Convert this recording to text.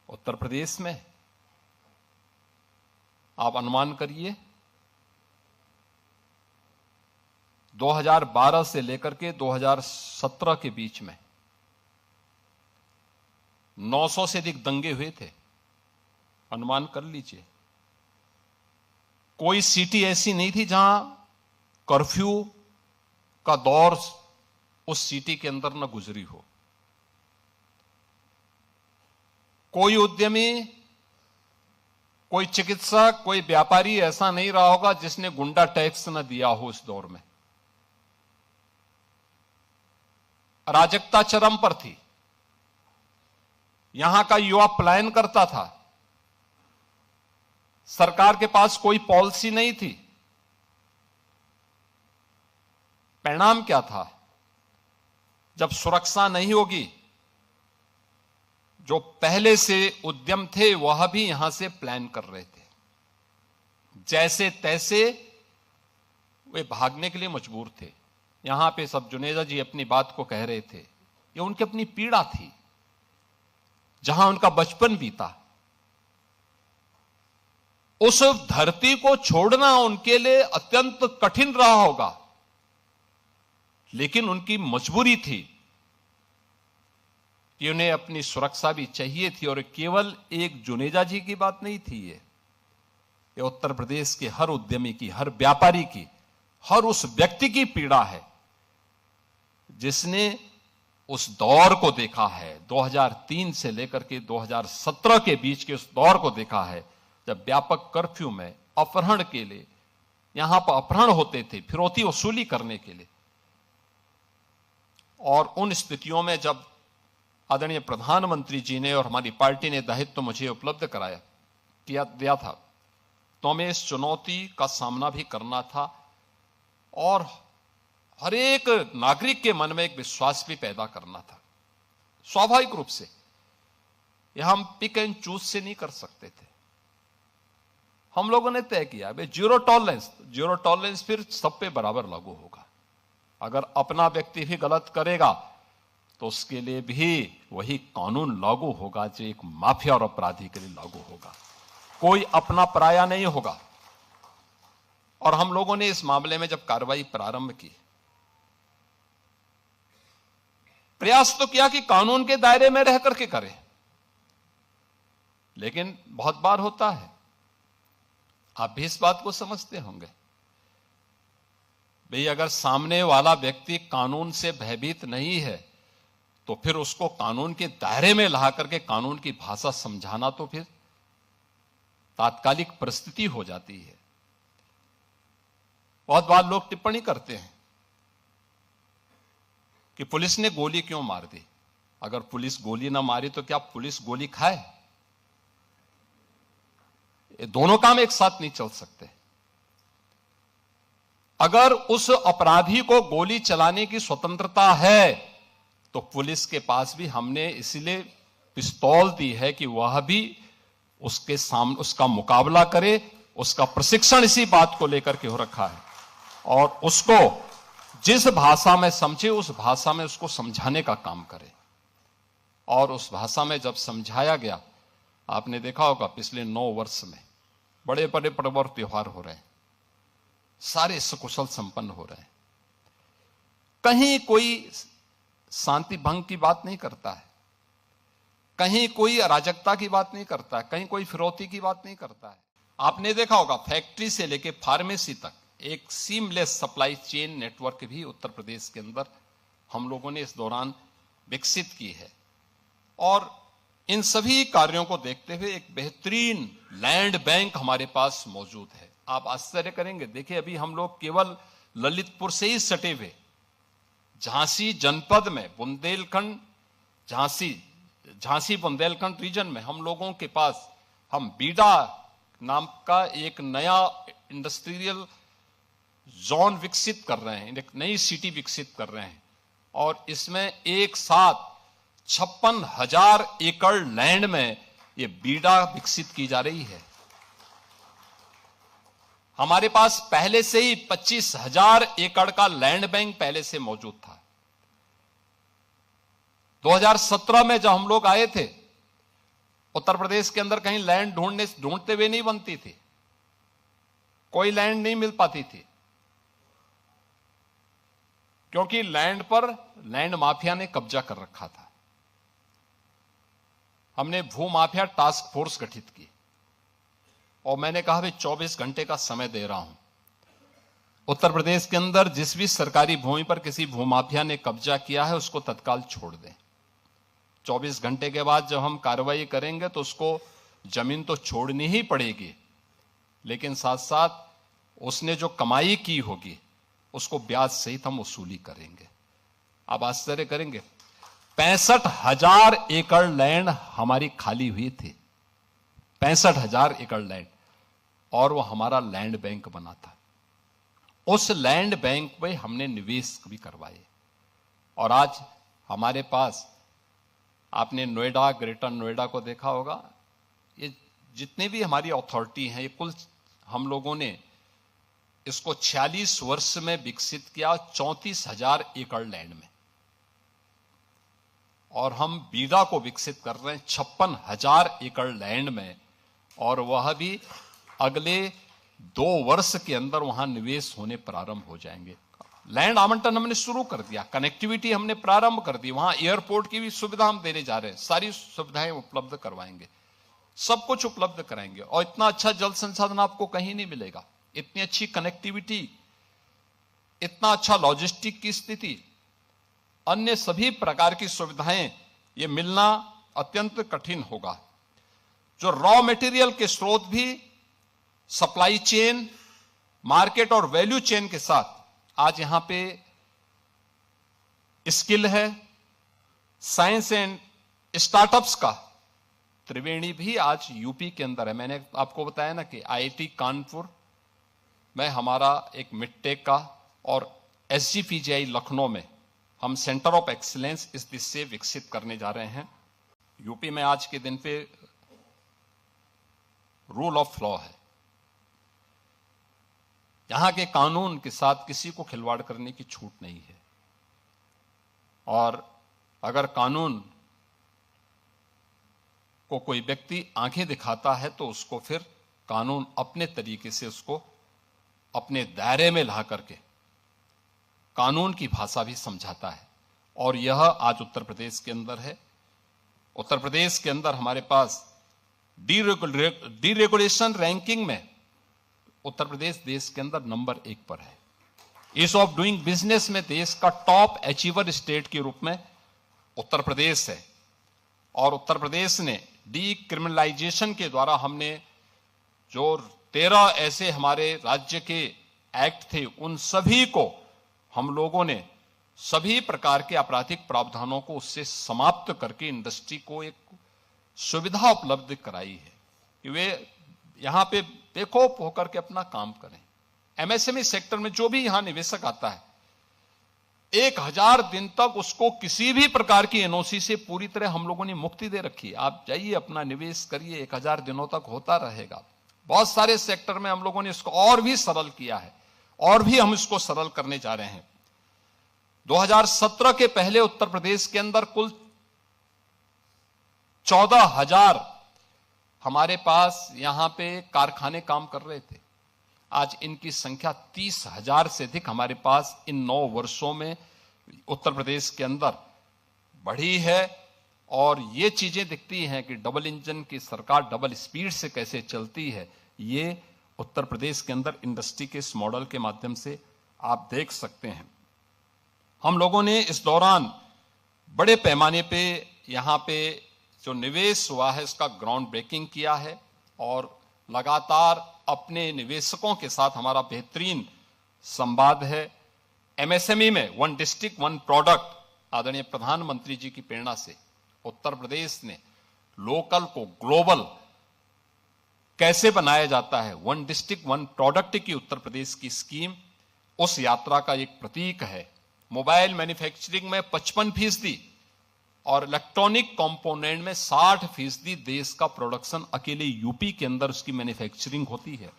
उत्तर प्रदेश में आप अनुमान करिए 2012 से लेकर के 2017 के बीच में 900 से अधिक दंगे हुए थे। अनुमान कर लीजिए। कोई सिटी ऐसी नहीं थी जहां कर्फ्यू का दौर उस सिटी के अंदर न गुजरी हो। कोई उद्यमी, कोई चिकित्सक, कोई व्यापारी ऐसा नहीं रहा होगा जिसने गुंडा टैक्स न दिया हो इस दौर में। अराजकता चरम पर थी। यहां का युवा पलायन करता था। सरकार के पास कोई पॉलिसी नहीं थी। परिणाम क्या था? जब सुरक्षा नहीं होगी, जो पहले से उद्यम थे वह भी यहां से प्लान कर रहे थे। जैसे तैसे वे भागने के लिए मजबूर थे। यहां पे सब जुनेजा जी अपनी बात को कह रहे थे, ये उनकी अपनी पीड़ा थी, जहां उनका बचपन बीता। उस धरती को छोड़ना उनके लिए अत्यंत कठिन रहा होगा, लेकिन उनकी मजबूरी थी कि उन्हें अपनी सुरक्षा भी चाहिए थी। और केवल एक जुनेजा जी की बात नहीं थी, ये उत्तर प्रदेश के हर उद्यमी की, हर व्यापारी की, हर उस व्यक्ति की पीड़ा है जिसने उस दौर को देखा है। 2003 से लेकर के 2017 के बीच के उस दौर को देखा है, जब व्यापक कर्फ्यू में अपहरण के लिए यहां पर अपहरण होते थे, फिरौती वसूली करने के लिए। और उन स्थितियों में जब आदरणीय प्रधानमंत्री जी ने और हमारी पार्टी ने दायित्व मुझे उपलब्ध दिया था, तो हमें इस चुनौती का सामना भी करना था और हर एक नागरिक के मन में एक विश्वास भी पैदा करना था। स्वाभाविक रूप से यह हम पिक एंड चूज से नहीं कर सकते थे। हम लोगों ने तय किया भाई जीरो टॉलरेंस फिर सब पे बराबर लागू होगा। अगर अपना व्यक्ति भी गलत करेगा तो उसके लिए भी वही कानून लागू होगा जो एक माफिया और अपराधी के लिए लागू होगा। कोई अपना पराया नहीं होगा। और हम लोगों ने इस मामले में जब कार्रवाई प्रारंभ की, प्रयास तो किया कि कानून के दायरे में रह करके करें, लेकिन बहुत बार होता है, आप भी इस बात को समझते होंगे, भाई अगर सामने वाला व्यक्ति कानून से भयभीत नहीं है तो फिर उसको कानून के दायरे में ला करके कानून की भाषा समझाना तो फिर तात्कालिक परिस्थिति हो जाती है। बहुत बार लोग टिप्पणी करते हैं कि पुलिस ने गोली क्यों मार दी। अगर पुलिस गोली ना मारी तो क्या पुलिस गोली खाए? ये दोनों काम एक साथ नहीं चल सकते। अगर उस अपराधी को गोली चलाने की स्वतंत्रता है तो पुलिस के पास भी हमने इसलिए पिस्तौल दी है कि वह भी उसके सामने उसका मुकाबला करे। उसका प्रशिक्षण इसी बात को लेकर के हो रखा है और उसको जिस भाषा में समझे उस भाषा में उसको समझाने का काम करे। और उस भाषा में जब समझाया गया, आपने देखा होगा पिछले 9 वर्ष में बड़े बड़े पर्व और त्योहार हो रहे हैं, सारे सकुशल संपन्न हो रहे हैं। कहीं कोई शांति भंग की बात नहीं करता है, कहीं कोई अराजकता की बात नहीं करता है, कहीं कोई फिरौती की बात नहीं करता है। आपने देखा होगा फैक्ट्री से लेके फार्मेसी तक एक सीमलेस सप्लाई चेन नेटवर्क भी उत्तर प्रदेश के अंदर हम लोगों ने इस दौरान विकसित की है। और इन सभी कार्यों को देखते हुए एक बेहतरीन लैंड बैंक हमारे पास मौजूद है। आप आश्चर्य करेंगे, देखिए अभी हम लोग केवल ललितपुर से ही सटे हुए झांसी जनपद में बुंदेलखंड झांसी बुंदेलखंड रीजन में हम लोगों के पास हम बीडा नाम का एक नया इंडस्ट्रियल जोन विकसित कर रहे हैं, एक नई सिटी विकसित कर रहे हैं। और इसमें एक साथ 56,000 एकड़ लैंड में ये बीडा विकसित की जा रही है। हमारे पास पहले से ही 25,000 एकड़ का लैंड बैंक पहले से मौजूद था। 2017 में जब हम लोग आए थे उत्तर प्रदेश के अंदर कहीं लैंड ढूंढते हुए नहीं बनती थी, कोई लैंड नहीं मिल पाती थी, क्योंकि लैंड पर लैंड माफिया ने कब्जा कर रखा था। हमने भू माफिया टास्क फोर्स गठित की और मैंने कहा भाई 24 घंटे का समय दे रहा हूं, उत्तर प्रदेश के अंदर जिस भी सरकारी भूमि पर किसी भूमाफिया ने कब्जा किया है उसको तत्काल छोड़ दें। 24 घंटे के बाद जब हम कार्रवाई करेंगे तो उसको जमीन तो छोड़नी ही पड़ेगी, लेकिन साथ साथ उसने जो कमाई की होगी उसको ब्याज सहित हम वसूली करेंगे। आप आश्चर्य करेंगे, 65,000 एकड़ लैंड हमारी खाली हुई थी, 65,000 एकड़ लैंड, और वो हमारा लैंड बैंक बना था। उस लैंड बैंक में हमने निवेश भी करवाए और आज हमारे पास, आपने नोएडा, ग्रेटर नोएडा को देखा होगा, ये जितने भी हमारी अथॉरिटी हैं, ये कुल हम लोगों ने इसको 46 वर्ष में विकसित किया, 34,000 एकड़ लैंड में, और हम बीडा को विकसित कर रहे हैं 56,000 एकड़ लैंड में, और वह भी अगले 2 वर्ष के अंदर वहां निवेश होने प्रारंभ हो जाएंगे। लैंड आवंटन हमने शुरू कर दिया, कनेक्टिविटी हमने प्रारंभ कर दी, वहां एयरपोर्ट की भी सुविधा हम देने जा रहे हैं, सारी सुविधाएं उपलब्ध करवाएंगे, सब कुछ उपलब्ध कराएंगे। और इतना अच्छा जल संसाधन आपको कहीं नहीं मिलेगा, इतनी अच्छी कनेक्टिविटी, इतना अच्छा लॉजिस्टिक की स्थिति, अन्य सभी प्रकार की सुविधाएं ये मिलना अत्यंत कठिन होगा। जो रॉ मटेरियल के स्रोत भी सप्लाई चेन, मार्केट और वैल्यू चेन के साथ आज यहां पे स्किल है, साइंस एंड स्टार्टअप्स का त्रिवेणी भी आज यूपी के अंदर है। मैंने आपको बताया ना कि आईआईटी कानपुर में हमारा एक मिडटेक का और एसजीपीजीआई लखनऊ में हम सेंटर ऑफ एक्सीलेंस इस दिशा से विकसित करने जा रहे हैं। यूपी में आज के दिन पे रूल ऑफ लॉ है, यहां के कानून के साथ किसी को खिलवाड़ करने की छूट नहीं है, और अगर कानून को कोई व्यक्ति आंखें दिखाता है तो उसको फिर कानून अपने तरीके से उसको अपने दायरे में ला करके कानून की भाषा भी समझाता है, और यह आज उत्तर प्रदेश के अंदर है। उत्तर प्रदेश के अंदर हमारे पास डीरेगुलेशन रैंकिंग में उत्तर प्रदेश देश के अंदर नंबर 1 पर है। ईज ऑफ डूइंग बिजनेस में देश का टॉप अचीवर स्टेट के रूप में उत्तर प्रदेश है, और उत्तर प्रदेश ने डीक्रिमिनलाइजेशन के द्वारा हमने जो 13 ऐसे हमारे राज्य के एक्ट थे, उन सभी को हम लोगों ने सभी प्रकार के आपराधिक प्रावधानों को उससे समाप्त करके इंडस्ट्री को एक सुविधा उपलब्ध कराई है कि वे यहां पे बेखौफ होकर के अपना काम करें। एमएसएमई सेक्टर में जो भी यहां निवेशक आता है, 1000 दिन तक उसको किसी भी प्रकार की एनओसी से पूरी तरह हम लोगों ने मुक्ति दे रखी है। आप जाइए, अपना निवेश करिए, 1000 दिनों तक होता रहेगा। बहुत सारे सेक्टर में हम लोगों ने इसको और भी सरल किया है, और भी हम इसको सरल करने जा रहे हैं। 2017 के पहले उत्तर प्रदेश के अंदर कुल 14,000 हमारे पास यहां पे कारखाने काम कर रहे थे। आज इनकी संख्या 30,000 से अधिक हमारे पास इन 9 वर्षों में उत्तर प्रदेश के अंदर बढ़ी है, और ये चीजें दिखती हैं कि डबल इंजन की सरकार डबल स्पीड से कैसे चलती है, ये उत्तर प्रदेश के अंदर इंडस्ट्री के इस मॉडल के माध्यम से आप देख सकते हैं। हम लोगों ने इस दौरान बड़े पैमाने पे यहां पे जो निवेश हुआ है इसका ग्राउंड ब्रेकिंग किया है, और लगातार अपने निवेशकों के साथ हमारा बेहतरीन संवाद है। एमएसएमई में 1 डिस्ट्रिक्ट 1 प्रोडक्ट, आदरणीय प्रधानमंत्री जी की प्रेरणा से उत्तर प्रदेश ने लोकल को ग्लोबल कैसे बनाया जाता है, 1 डिस्ट्रिक्ट 1 प्रोडक्ट की उत्तर प्रदेश की स्कीम उस यात्रा का एक प्रतीक है। मोबाइल मैन्युफैक्चरिंग में 55% और इलेक्ट्रॉनिक कंपोनेंट में 60% देश का प्रोडक्शन अकेले यूपी के अंदर उसकी मैन्युफैक्चरिंग होती है।